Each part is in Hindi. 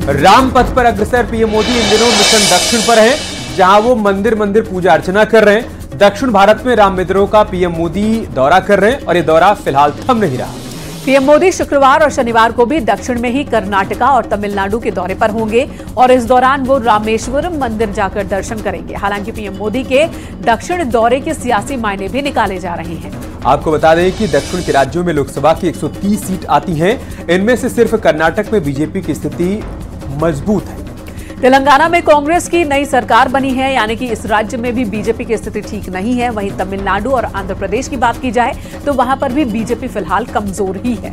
राम पथ पर अग्रसर पीएम मोदी इन दिनों मिशन दक्षिण पर हैं, जहां वो मंदिर मंदिर पूजा अर्चना कर रहे हैं। दक्षिण भारत में राम मंदिरों का पीएम मोदी दौरा कर रहे हैं और ये दौरा फिलहाल थम नहीं रहा। पीएम मोदी शुक्रवार और शनिवार को भी दक्षिण में ही कर्नाटका और तमिलनाडु के दौरे पर होंगे और इस दौरान वो रामेश्वरम मंदिर जाकर दर्शन करेंगे। हालांकि पीएम मोदी के दक्षिण दौरे के सियासी मायने भी निकाले जा रहे हैं। आपको बता दें कि दक्षिण के राज्यों में लोकसभा की 130 सीट आती हैं। इनमें से सिर्फ कर्नाटक में बीजेपी की स्थिति मजबूत है। तेलंगाना में कांग्रेस की नई सरकार बनी है, यानी कि इस राज्य में भी बीजेपी की स्थिति ठीक नहीं है। वहीं तमिलनाडु और आंध्र प्रदेश की बात की जाए तो वहां पर भी बीजेपी फिलहाल कमजोर ही है।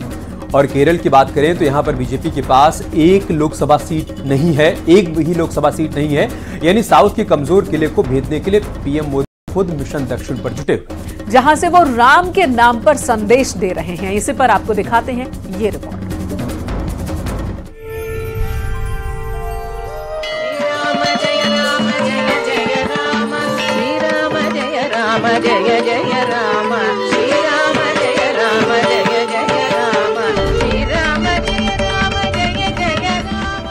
और केरल की बात करें तो यहां पर बीजेपी के पास एक लोकसभा सीट नहीं है, एक भी लोकसभा सीट नहीं है। यानी साउथ के कमजोर किले को भेदने के लिए पीएम मोदी खुद मिशन दक्षिण पर जुटे हुए, जहां से वो राम के नाम पर संदेश दे रहे हैं। इसी पर आपको दिखाते हैं ये रिपोर्ट। जय जय राम श्री राम जय राम जय जय राम श्री राम जय राम जय जय राम।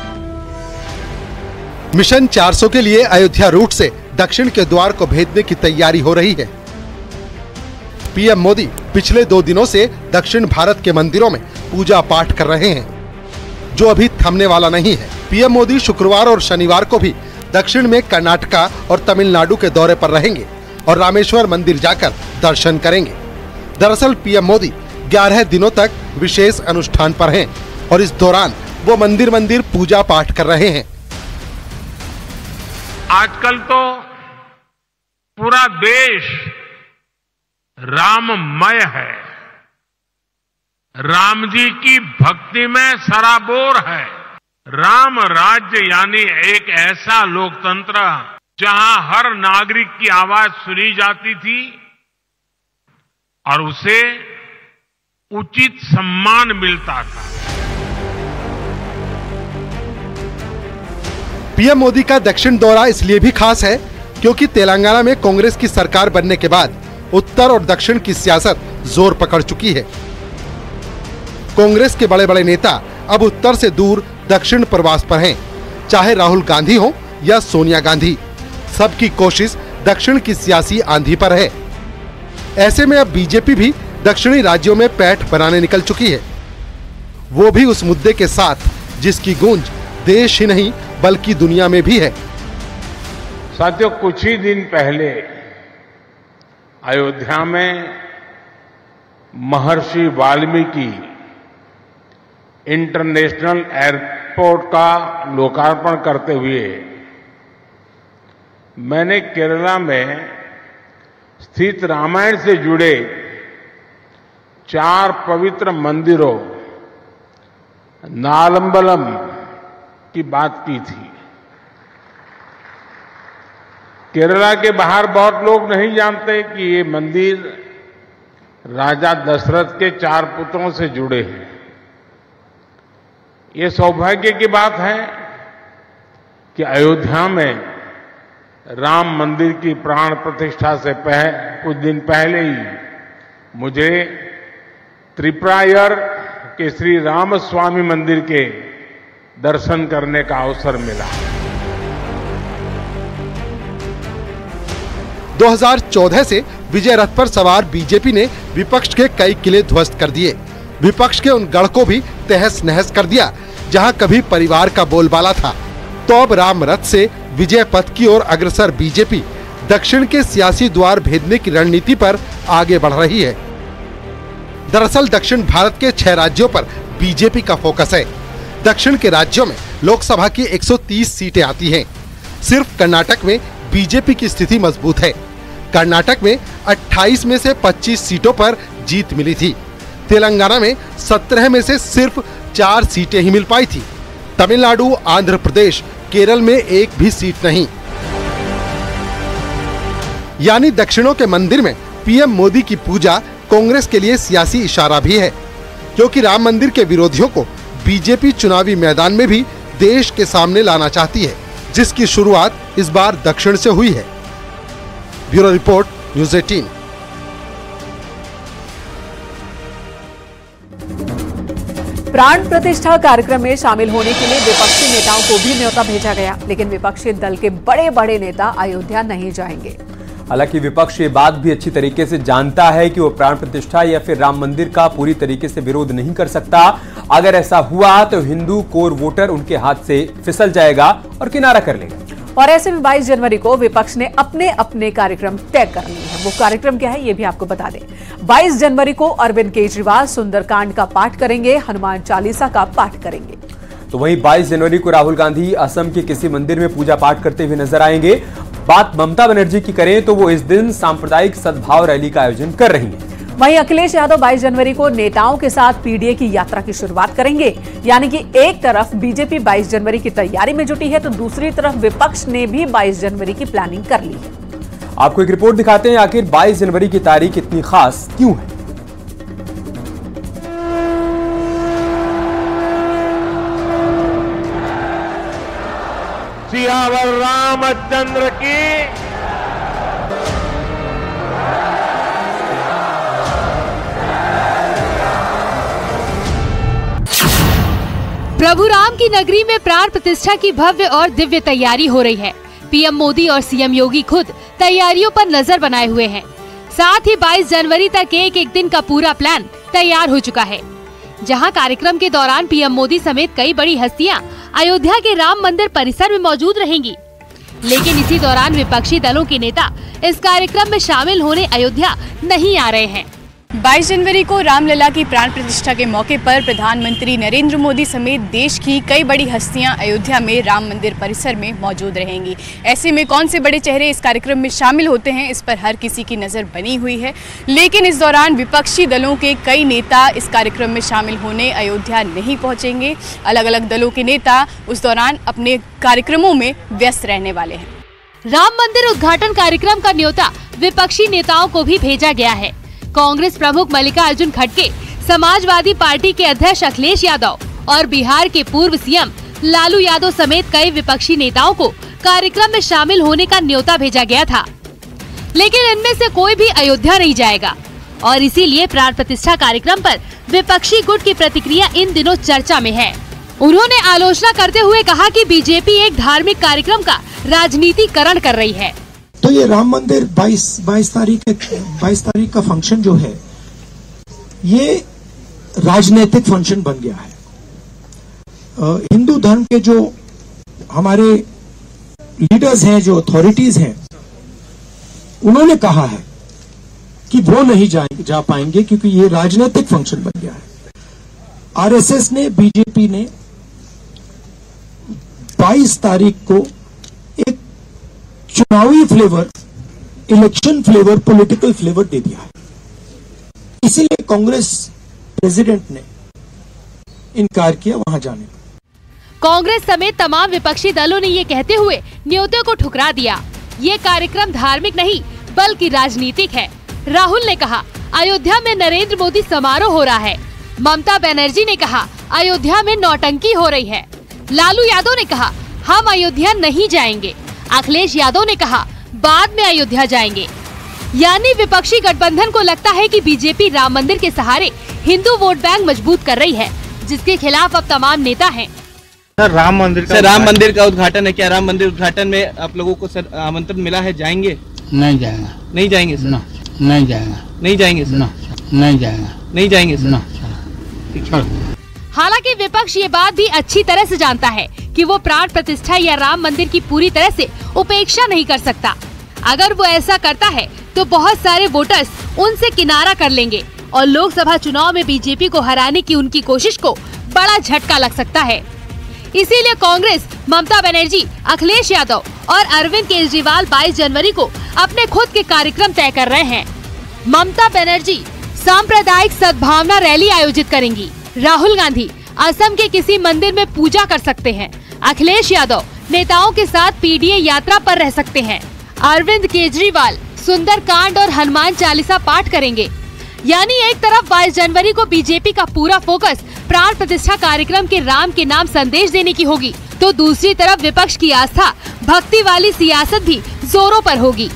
मिशन 400 के लिए अयोध्या रूट से दक्षिण के द्वार को भेदने की तैयारी हो रही है। पीएम मोदी पिछले 2 दिनों से दक्षिण भारत के मंदिरों में पूजा पाठ कर रहे हैं, जो अभी थमने वाला नहीं है। पीएम मोदी शुक्रवार और शनिवार को भी दक्षिण में कर्नाटका और तमिलनाडु के दौरे पर रहेंगे और रामेश्वर मंदिर जाकर दर्शन करेंगे। दरअसल पीएम मोदी 11 दिनों तक विशेष अनुष्ठान पर हैं और इस दौरान वो मंदिर मंदिर पूजा पाठ कर रहे हैं। आजकल तो पूरा देश राममय है, राम जी की भक्ति में सराबोर है। राम राज्य यानी एक ऐसा लोकतंत्र जहां हर नागरिक की आवाज सुनी जाती थी और उसे उचित सम्मान मिलता था। पीएम मोदी का दक्षिण दौरा इसलिए भी खास है क्योंकि तेलंगाना में कांग्रेस की सरकार बनने के बाद उत्तर और दक्षिण की सियासत जोर पकड़ चुकी है। कांग्रेस के बड़े बड़े नेता अब उत्तर से दूर दक्षिण प्रवास पर हैं, चाहे राहुल गांधी हो या सोनिया गांधी। सबकी कोशिश दक्षिण की सियासी आंधी पर है। ऐसे में अब बीजेपी भी दक्षिणी राज्यों में पैठ बनाने निकल चुकी है, वो भी उस मुद्दे के साथ जिसकी गूंज देश ही नहीं बल्कि दुनिया में भी है। साथियों, कुछ ही दिन पहले अयोध्या में महर्षि वाल्मीकि इंटरनेशनल एयरपोर्ट का लोकार्पण करते हुए मैंने केरला में स्थित रामायण से जुड़े 4 पवित्र मंदिरों नालंबलम की बात की थी। केरला के बाहर बहुत लोग नहीं जानते कि ये मंदिर राजा दशरथ के 4 पुत्रों से जुड़े हैं। ये सौभाग्य की बात है कि अयोध्या में राम मंदिर की प्राण प्रतिष्ठा से कुछ दिन पहले ही मुझे त्रिपुरायर के श्री रामस्वामी मंदिर के दर्शन करने का अवसर मिला। 2014 से विजय रथ पर सवार बीजेपी ने विपक्ष के कई किले ध्वस्त कर दिए। विपक्ष के उन गढ़ को भी तहस नहस कर दिया जहां कभी परिवार का बोलबाला था। तो अब राम रथ से विजय पथ की ओर अग्रसर बीजेपी दक्षिण के सियासी द्वार भेदने की रणनीति पर आगे बढ़ रही है। दरअसल दक्षिण भारत के 6 राज्यों पर बीजेपी का फोकस है। दक्षिण के राज्यों में लोकसभा की 130 सीटें आती हैं। सिर्फ कर्नाटक में बीजेपी की स्थिति मजबूत है। कर्नाटक में 28 में से 25 सीटों पर जीत मिली थी। तेलंगाना में 17 में से सिर्फ 4 सीटें ही मिल पाई थी। तमिलनाडु, आंध्र प्रदेश, केरल में एक भी सीट नहीं। यानी दक्षिणों के मंदिर में पीएम मोदी की पूजा कांग्रेस के लिए सियासी इशारा भी है, क्योंकि राम मंदिर के विरोधियों को बीजेपी चुनावी मैदान में भी देश के सामने लाना चाहती है, जिसकी शुरुआत इस बार दक्षिण से हुई है। Bureau report, news 18। प्राण प्रतिष्ठा कार्यक्रम में शामिल होने के लिए विपक्षी नेताओं को भी न्योता भेजा गया, लेकिन विपक्षी दल के बड़े बड़े नेता अयोध्या नहीं जाएंगे। हालांकि विपक्ष ये बात भी अच्छी तरीके से जानता है कि वो प्राण प्रतिष्ठा या फिर राम मंदिर का पूरी तरीके से विरोध नहीं कर सकता। अगर ऐसा हुआ तो हिंदू कोर वोटर उनके हाथ से फिसल जाएगा और किनारा कर लेगा। और ऐसे में 22 जनवरी को विपक्ष ने अपने अपने कार्यक्रम तय कर लिए हैं। वो कार्यक्रम क्या है ये भी आपको बता दें। 22 जनवरी को अरविंद केजरीवाल सुंदरकांड का पाठ करेंगे, हनुमान चालीसा का पाठ करेंगे। तो वहीं 22 जनवरी को राहुल गांधी असम के किसी मंदिर में पूजा पाठ करते हुए नजर आएंगे। बात ममता बनर्जी की करें तो वो इस दिन सांप्रदायिक सद्भाव रैली का आयोजन कर रही हैं। वहीं अखिलेश यादव 22 जनवरी को नेताओं के साथ पीडीए की यात्रा की शुरुआत करेंगे। यानी कि एक तरफ बीजेपी 22 जनवरी की तैयारी में जुटी है तो दूसरी तरफ विपक्ष ने भी 22 जनवरी की प्लानिंग कर ली है। आपको एक रिपोर्ट दिखाते हैं, आखिर 22 जनवरी की तारीख इतनी खास क्यों है। सियावर रामचंद्र की प्रभु राम की नगरी में प्राण प्रतिष्ठा की भव्य और दिव्य तैयारी हो रही है। पीएम मोदी और सीएम योगी खुद तैयारियों पर नजर बनाए हुए हैं। साथ ही 22 जनवरी तक एक दिन का पूरा प्लान तैयार हो चुका है, जहां कार्यक्रम के दौरान पीएम मोदी समेत कई बड़ी हस्तियां अयोध्या के राम मंदिर परिसर में मौजूद रहेंगी। लेकिन इसी दौरान विपक्षी दलों के नेता इस कार्यक्रम में शामिल होने अयोध्या नहीं आ रहे हैं। 22 जनवरी को रामलला की प्राण प्रतिष्ठा के मौके पर प्रधानमंत्री नरेंद्र मोदी समेत देश की कई बड़ी हस्तियां अयोध्या में राम मंदिर परिसर में मौजूद रहेंगी। ऐसे में कौन से बड़े चेहरे इस कार्यक्रम में शामिल होते हैं, इस पर हर किसी की नज़र बनी हुई है। लेकिन इस दौरान विपक्षी दलों के कई नेता इस कार्यक्रम में शामिल होने अयोध्या नहीं पहुंचेंगे। अलग अलग दलों के नेता उस दौरान अपने कार्यक्रमों में व्यस्त रहने वाले हैं। राम मंदिर उद्घाटन कार्यक्रम का न्योता विपक्षी नेताओं को भी भेजा गया है। कांग्रेस प्रमुख मल्लिकार्जुन खड़गे, समाजवादी पार्टी के अध्यक्ष अखिलेश यादव और बिहार के पूर्व सीएम लालू यादव समेत कई विपक्षी नेताओं को कार्यक्रम में शामिल होने का न्योता भेजा गया था। लेकिन इनमें से कोई भी अयोध्या नहीं जाएगा और इसीलिए प्राण प्रतिष्ठा कार्यक्रम पर विपक्षी गुट की प्रतिक्रिया इन दिनों चर्चा में है। उन्होंने आलोचना करते हुए कहा कि बीजेपी एक धार्मिक कार्यक्रम का राजनीतिकरण कर रही है। तो ये राम मंदिर 22 तारीख का फंक्शन जो है ये राजनीतिक फंक्शन बन गया है। हिंदू धर्म के जो हमारे लीडर्स हैं, जो अथॉरिटीज हैं, उन्होंने कहा है कि वो नहीं जा पाएंगे क्योंकि ये राजनीतिक फंक्शन बन गया है। आरएसएस ने, बीजेपी ने 22 तारीख को एक चुनावी flavour, election flavour, political flavour दे दिया है। इसीलिए कांग्रेस प्रेसिडेंट ने इनकार किया वहां जाने का। कांग्रेस समेत तमाम विपक्षी दलों ने ये कहते हुए न्योते को ठुकरा दिया। ये कार्यक्रम धार्मिक नहीं बल्कि राजनीतिक है। राहुल ने कहा अयोध्या में नरेंद्र मोदी समारोह हो रहा है। ममता बनर्जी ने कहा अयोध्या में नौटंकी हो रही है। लालू यादव ने कहा हम अयोध्या नहीं जाएंगे। अखिलेश यादव ने कहा बाद में अयोध्या जाएंगे। यानी विपक्षी गठबंधन को लगता है कि बीजेपी राम मंदिर के सहारे हिंदू वोट बैंक मजबूत कर रही है, जिसके खिलाफ अब तमाम नेता हैं। सर राम मंदिर का उद्घाटन है, क्या राम मंदिर उद्घाटन में आप लोगों को सर आमंत्रण मिला है? जाएंगे? नहीं जाएगा। नहीं जाएंगे सर? नहीं जाएगा। नहीं जाएंगे सर? नहीं जाएगा। नहीं जाएंगे सर? हालांकि विपक्ष ये बात भी अच्छी तरह से जानता है कि वो प्राण प्रतिष्ठा या राम मंदिर की पूरी तरह से उपेक्षा नहीं कर सकता। अगर वो ऐसा करता है तो बहुत सारे वोटर्स उनसे किनारा कर लेंगे और लोकसभा चुनाव में बीजेपी को हराने की उनकी कोशिश को बड़ा झटका लग सकता है। इसीलिए कांग्रेस, ममता बनर्जी, अखिलेश यादव और अरविंद केजरीवाल 22 जनवरी को अपने खुद के कार्यक्रम तय कर रहे हैं। ममता बनर्जी सांप्रदायिक सद्भावना रैली आयोजित करेंगी। राहुल गांधी असम के किसी मंदिर में पूजा कर सकते हैं। अखिलेश यादव नेताओं के साथ पीडीए यात्रा पर रह सकते हैं। अरविंद केजरीवाल सुंदरकांड और हनुमान चालीसा पाठ करेंगे। यानी एक तरफ 22 जनवरी को बीजेपी का पूरा फोकस प्राण प्रतिष्ठा कार्यक्रम के राम के नाम संदेश देने की होगी, तो दूसरी तरफ विपक्ष की आस्था भक्ति वाली सियासत भी जोरों पर होगी।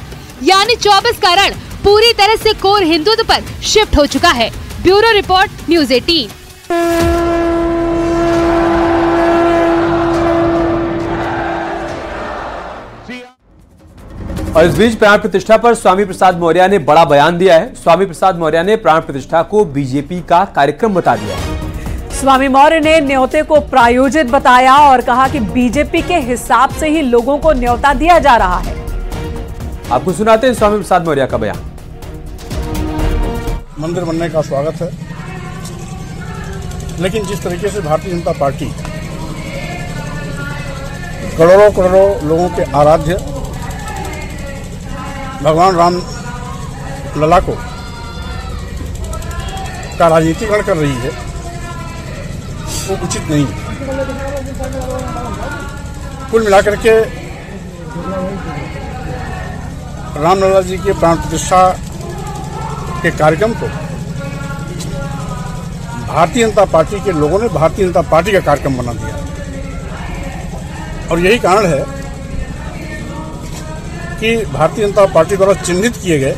यानी 24 का रण पूरी तरह से कोर हिंदुत्व पर शिफ्ट हो चुका है। Bureau report, news 18। और इस बीच प्राण प्रतिष्ठा पर स्वामी प्रसाद मौर्य ने बड़ा बयान दिया है। स्वामी प्रसाद मौर्य ने प्राण प्रतिष्ठा को बीजेपी का कार्यक्रम बता दिया है। स्वामी मौर्य ने न्योते को प्रायोजित बताया और कहा कि बीजेपी के हिसाब से ही लोगों को न्योता दिया जा रहा है। आपको सुनाते हैं स्वामी प्रसाद मौर्य का बयान। मंदिर बनने का स्वागत है, लेकिन जिस तरीके से भारतीय जनता पार्टी करोड़ों करोड़ों लोगों के आराध्य भगवान राम लला को का राजनीतिकरण कर रही है, वो उचित नहीं है। कुल मिलाकर के रामलला जी के प्राण प्रतिष्ठा के कार्यक्रम को भारतीय जनता पार्टी के लोगों ने भारतीय जनता पार्टी का कार्यक्रम बना दिया और यही कारण है कि भारतीय जनता पार्टी द्वारा चिन्हित किए गए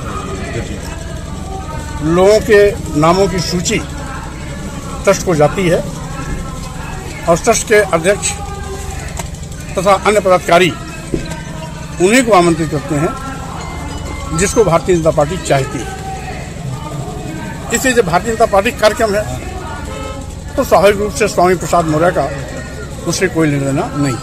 लोगों के नामों की सूची ट्रस्ट को जाती है और ट्रस्ट के अध्यक्ष तथा अन्य पदाधिकारी उन्हीं को आमंत्रित करते हैं जिसको भारतीय जनता पार्टी चाहती है। इसलिए जब भारतीय जनता पार्टी कार्यक्रम है तो स्वाभाविक रूप से स्वामी प्रसाद मौर्य का उससे कोई लेना देना नहीं।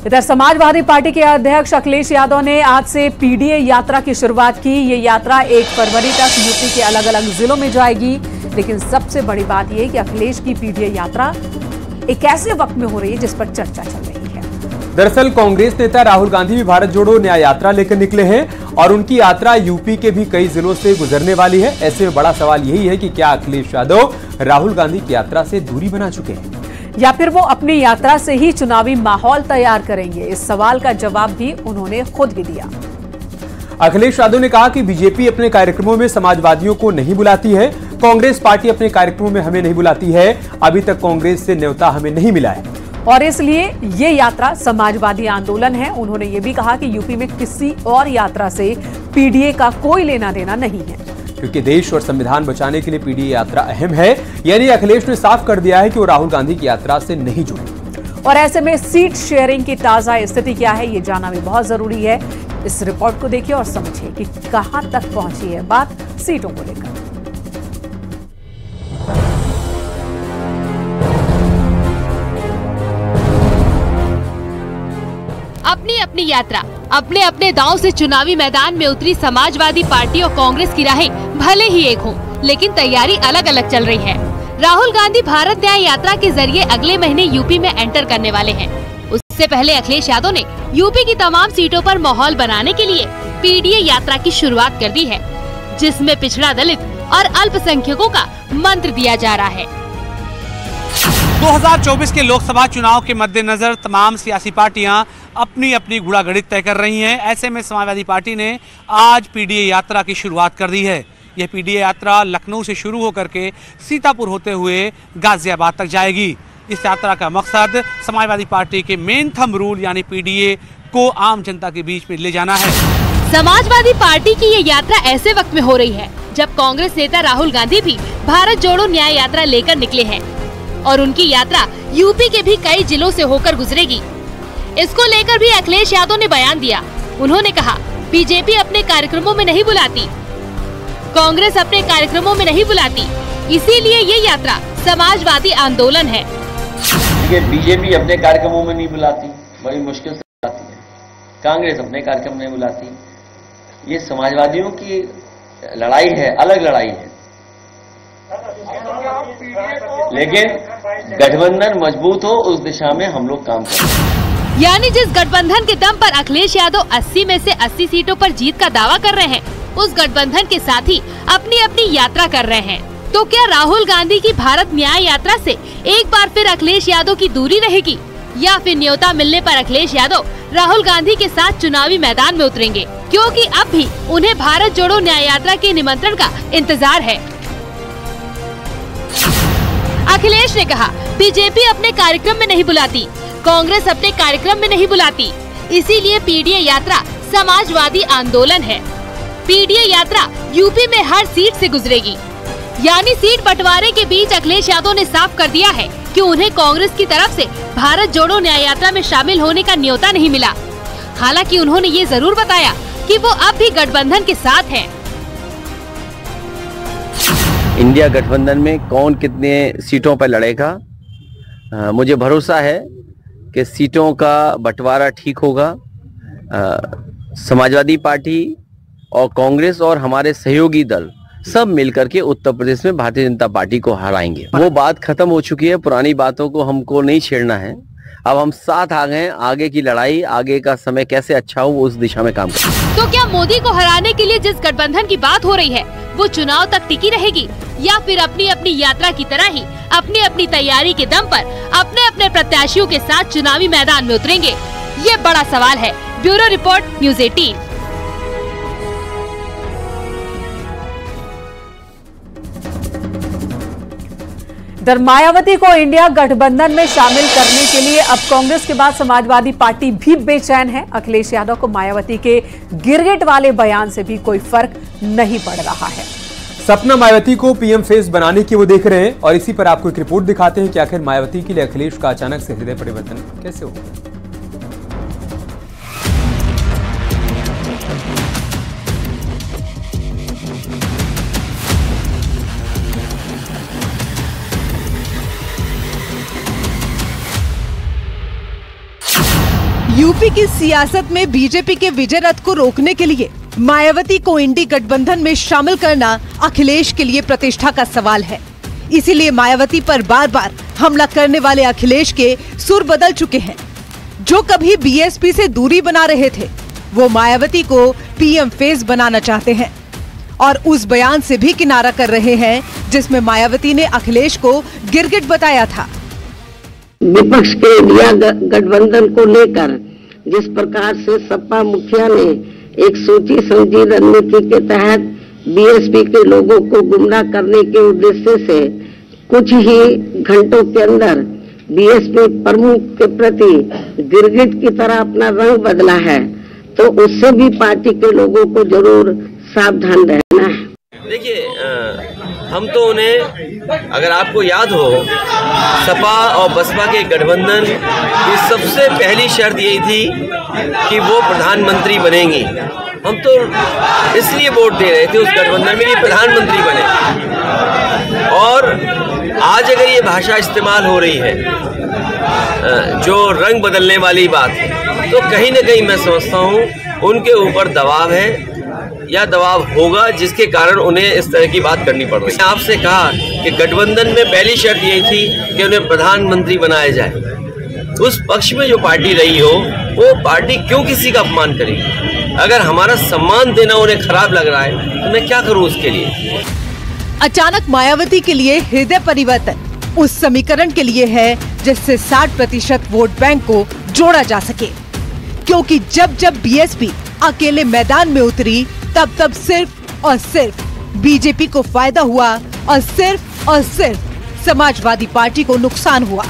इधर समाजवादी पार्टी के अध्यक्ष अखिलेश यादव ने आज से पीडीए यात्रा की शुरुआत की। ये यात्रा 1 फरवरी तक यूपी के अलग अलग जिलों में जाएगी, लेकिन सबसे बड़ी बात यह कि अखिलेश की पीडीए यात्रा एक ऐसे वक्त में हो रही है जिस पर चर्चा चल रही है। दरअसल कांग्रेस नेता राहुल गांधी भी भारत जोड़ो न्याय यात्रा लेकर निकले हैं और उनकी यात्रा यूपी के भी कई जिलों से गुजरने वाली है। ऐसे में बड़ा सवाल यही है कि क्या अखिलेश यादव राहुल गांधी की यात्रा से दूरी बना चुके हैं या फिर वो अपनी यात्रा से ही चुनावी माहौल तैयार करेंगे। इस सवाल का जवाब भी उन्होंने खुद भी दिया। अखिलेश यादव ने कहा कि बीजेपी अपने कार्यक्रमों में समाजवादियों को नहीं बुलाती है, कांग्रेस पार्टी अपने कार्यक्रमों में हमें नहीं बुलाती है, अभी तक कांग्रेस से न्योता हमें नहीं मिला है और इसलिए ये यात्रा समाजवादी आंदोलन है। उन्होंने ये भी कहा कि यूपी में किसी और यात्रा से पीडीए का कोई लेना देना नहीं है, क्योंकि देश और संविधान बचाने के लिए पीडीए यात्रा अहम है। यानी अखिलेश ने साफ कर दिया है कि वो राहुल गांधी की यात्रा से नहीं जुड़े। और ऐसे में सीट शेयरिंग की ताजा स्थिति क्या है, ये जानना भी बहुत जरूरी है। इस रिपोर्ट को देखिए और समझिए कि कहां तक पहुंची है बात सीटों को लेकर। अपनी अपनी यात्रा अपने अपने दांव से चुनावी मैदान में उतरी समाजवादी पार्टी और कांग्रेस की राहें भले ही एक हों, लेकिन तैयारी अलग अलग चल रही है। राहुल गांधी भारत न्याय यात्रा के जरिए अगले महीने यूपी में एंटर करने वाले हैं। उससे पहले अखिलेश यादव ने यूपी की तमाम सीटों पर माहौल बनाने के लिए पीडीए यात्रा की शुरुआत कर दी है, जिसमें पिछड़ा दलित और अल्पसंख्यकों का मंत्र दिया जा रहा है। 2024 के लोकसभा चुनाव के मद्देनजर तमाम सियासी पार्टियां अपनी अपनी घोड़ागढ़ी तय कर रही हैं। ऐसे में समाजवादी पार्टी ने आज पीडीए यात्रा की शुरुआत कर दी है। यह पीडीए यात्रा लखनऊ से शुरू होकर के सीतापुर होते हुए गाजियाबाद तक जाएगी। इस यात्रा का मकसद समाजवादी पार्टी के मेन थंब रूल यानी पीडीए को आम जनता के बीच में ले जाना है। समाजवादी पार्टी की ये यात्रा ऐसे वक्त में हो रही है जब कांग्रेस नेता राहुल गांधी भी भारत जोड़ो न्याय यात्रा लेकर निकले हैं और उनकी यात्रा यूपी के भी कई जिलों से होकर गुजरेगी। इसको लेकर भी अखिलेश यादव ने बयान दिया। उन्होंने कहा, बीजेपी अपने कार्यक्रमों में नहीं बुलाती, कांग्रेस अपने कार्यक्रमों में नहीं बुलाती, इसीलिए ये यात्रा समाजवादी आंदोलन है। बीजेपी अपने कार्यक्रमों में नहीं बुलाती, बड़ी मुश्किल से बुलाती है। कांग्रेस अपने कार्यक्रम नहीं बुलाती। ये समाजवादियों की लड़ाई है, अलग लड़ाई है, लेकिन गठबंधन मजबूत हो उस दिशा में हम लोग काम करें। यानी जिस गठबंधन के दम पर अखिलेश यादव 80 में से 80 सीटों पर जीत का दावा कर रहे हैं, उस गठबंधन के साथ ही अपनी अपनी यात्रा कर रहे हैं। तो क्या राहुल गांधी की भारत न्याय यात्रा से एक बार फिर अखिलेश यादव की दूरी रहेगी या फिर न्योता मिलने पर अखिलेश यादव राहुल गांधी के साथ चुनावी मैदान में उतरेंगे? क्योंकि अब भी उन्हें भारत जोड़ो न्याय यात्रा के निमंत्रण का इंतजार है। अखिलेश ने कहा, बीजेपी अपने कार्यक्रम में नहीं बुलाती, कांग्रेस अपने कार्यक्रम में नहीं बुलाती, इसीलिए पीडीए यात्रा समाजवादी आंदोलन है। पीडीए यात्रा यूपी में हर सीट से गुजरेगी। यानी सीट बंटवारे के बीच अखिलेश यादव ने साफ कर दिया है कि उन्हें कांग्रेस की तरफ से भारत जोड़ो न्याय यात्रा में शामिल होने का न्योता नहीं मिला। हालांकि उन्होंने ये जरूर बताया कि वो अब भी गठबंधन के साथ हैं। इंडिया गठबंधन में कौन कितने सीटों पर लड़ेगा, मुझे भरोसा है कि सीटों का बंटवारा ठीक होगा। समाजवादी पार्टी और कांग्रेस और हमारे सहयोगी दल सब मिलकर के उत्तर प्रदेश में भारतीय जनता पार्टी को हराएंगे। वो बात खत्म हो चुकी है, पुरानी बातों को हमको नहीं छेड़ना है। अब हम साथ आ गए, आगे की लड़ाई, आगे का समय कैसे अच्छा हो उस दिशा में काम करें। तो क्या मोदी को हराने के लिए जिस गठबंधन की बात हो रही है वो चुनाव तक टिकी रहेगी, या फिर अपनी अपनी यात्रा की तरह ही अपनी अपनी तैयारी के दम पर अपने अपने प्रत्याशियों के साथ चुनावी मैदान में उतरेंगे? ये बड़ा सवाल है। Bureau report, news 18। इधर मायावती को इंडिया गठबंधन में शामिल करने के लिए अब कांग्रेस के बाद समाजवादी पार्टी भी बेचैन है। अखिलेश यादव को मायावती के गिरगिट वाले बयान से भी कोई फर्क नहीं पड़ रहा है। सपना मायावती को पीएम फेस बनाने की वो देख रहे हैं, और इसी पर आपको एक रिपोर्ट दिखाते हैं कि आखिर मायावती के लिए अखिलेश का अचानक से हृदय परिवर्तन कैसे हो गया। यूपी की सियासत में बीजेपी के विजय रथ को रोकने के लिए मायावती को इंडी गठबंधन में शामिल करना अखिलेश के लिए प्रतिष्ठा का सवाल है। इसीलिए मायावती पर बार बार हमला करने वाले अखिलेश के सुर बदल चुके हैं। जो कभी बीएसपी से दूरी बना रहे थे, वो मायावती को पीएम फेस बनाना चाहते हैं और उस बयान से भी किनारा कर रहे हैं जिसमें मायावती ने अखिलेश को गिरगिट बताया था। विपक्ष के इंडिया गठबंधन को लेकर जिस प्रकार से सपा मुखिया ने एक सोची समझी रणनीति के तहत बीएसपी के लोगों को गुमराह करने के उद्देश्य से कुछ ही घंटों के अंदर बीएसपी प्रमुख के प्रति गिरगिट की तरह अपना रंग बदला है, तो उससे भी पार्टी के लोगों को जरूर सावधान रहना है। देखिए, हम तो उन्हें, अगर आपको याद हो, सपा और बसपा के गठबंधन की सबसे पहली शर्त यही थी कि वो प्रधानमंत्री बनेंगी। हम तो इसलिए वोट दे रहे थे उस गठबंधन में कि प्रधानमंत्री बने। और आज अगर ये भाषा इस्तेमाल हो रही है, जो रंग बदलने वाली बात है, तो कहीं ना कहीं मैं समझता हूँ उनके ऊपर दबाव है या दबाव होगा, जिसके कारण उन्हें इस तरह की बात करनी पड़ रही है। आपसे कहा कि गठबंधन में पहली शर्त यही थी कि उन्हें प्रधानमंत्री बनाया जाए। उस पक्ष में जो पार्टी रही हो, वो पार्टी क्यों किसी का अपमान करेगी? अगर हमारा सम्मान देना उन्हें खराब लग रहा है तो मैं क्या करूं उसके लिए? अचानक मायावती के लिए हृदय परिवर्तन उस समीकरण के लिए है जिससे 60% वोट बैंक को जोड़ा जा सके, क्योंकि जब जब बीएसपी अकेले मैदान में उतरी तब सिर्फ और सिर्फ बीजेपी को फायदा हुआ और सिर्फ समाजवादी पार्टी को नुकसान हुआ।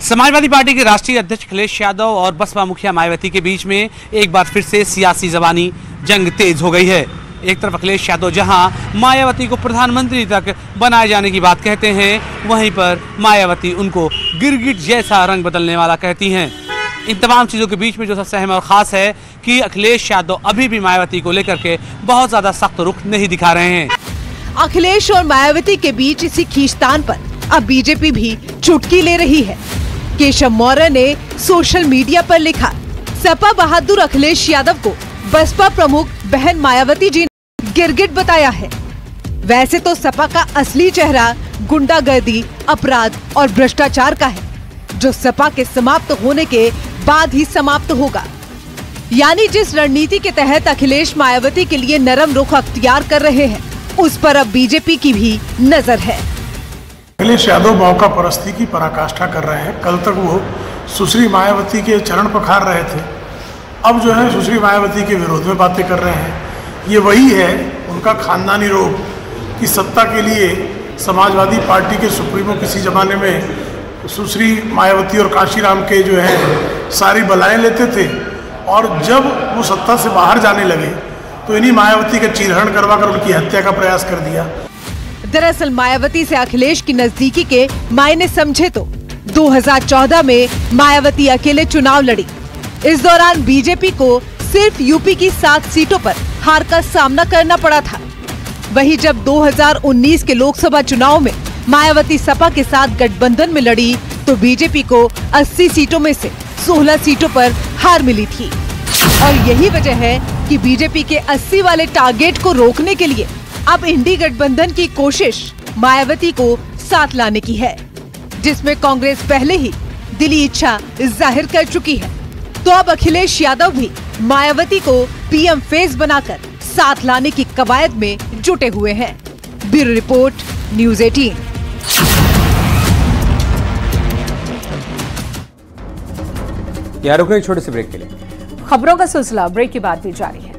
समाजवादी पार्टी के राष्ट्रीय अध्यक्ष अखिलेश यादव और बसपा मुखिया मायावती के बीच में एक बार फिर से सियासी ज़बानी जंग तेज हो गई है। एक तरफ अखिलेश यादव जहां मायावती को प्रधानमंत्री तक बनाए जाने की बात कहते हैं, वहीं पर मायावती उनको गिरगिट जैसा रंग बदलने वाला कहती हैं। इन तमाम चीज़ों के बीच में जो सबसे अहम और ख़ास है कि अखिलेश यादव अभी भी मायावती को लेकर के बहुत ज़्यादा सख्त रुख नहीं दिखा रहे हैं। अखिलेश और मायावती के बीच इसी खींचतान पर अब बीजेपी भी चुटकी ले रही है। केशव मौर्य ने सोशल मीडिया पर लिखा, सपा बहादुर अखिलेश यादव को बसपा प्रमुख बहन मायावती जी ने गिरगिट बताया है। वैसे तो सपा का असली चेहरा गुंडागर्दी, अपराध और भ्रष्टाचार का है, जो सपा के समाप्त होने के बाद ही समाप्त होगा। यानी जिस रणनीति के तहत अखिलेश मायावती के लिए नरम रुख अख्तियार कर रहे हैं, उस पर अब बीजेपी की भी नजर है। अखिलेश यादव मौका परस्ती की पराकाष्ठा कर रहे हैं। कल तक वो सुश्री मायावती के चरण पखार रहे थे, अब जो है सुश्री मायावती के विरोध में बातें कर रहे हैं। ये वही है उनका खानदानी रोग कि सत्ता के लिए समाजवादी पार्टी के सुप्रीमो किसी जमाने में सुश्री मायावती और काशीराम के जो है सारी बलाएं लेते थे, और जब वो सत्ता से बाहर जाने लगे तो इन्हीं मायावती का चीरहरण करवाकर उनकी हत्या का प्रयास कर दिया। दरअसल मायावती से अखिलेश की नजदीकी के मायने समझे तो 2014 में मायावती अकेले चुनाव लड़ी। इस दौरान बीजेपी को सिर्फ यूपी की 7 सीटों पर हार का सामना करना पड़ा था। वहीं जब 2019 के लोकसभा चुनाव में मायावती सपा के साथ गठबंधन में लड़ी तो बीजेपी को 80 सीटों में से 16 सीटों पर हार मिली थी। और यही वजह है कि बीजेपी के 80 वाले टारगेट को रोकने के लिए अब इंडी गठबंधन की कोशिश मायावती को साथ लाने की है, जिसमें कांग्रेस पहले ही दिली इच्छा जाहिर कर चुकी है। तो अब अखिलेश यादव भी मायावती को पीएम फेस बनाकर साथ लाने की कवायद में जुटे हुए हैं। Bureau report, news 18। यहाँ रुकने एक छोटे से ब्रेक के लिए। खबरों का सिलसिला ब्रेक के बाद भी जारी है।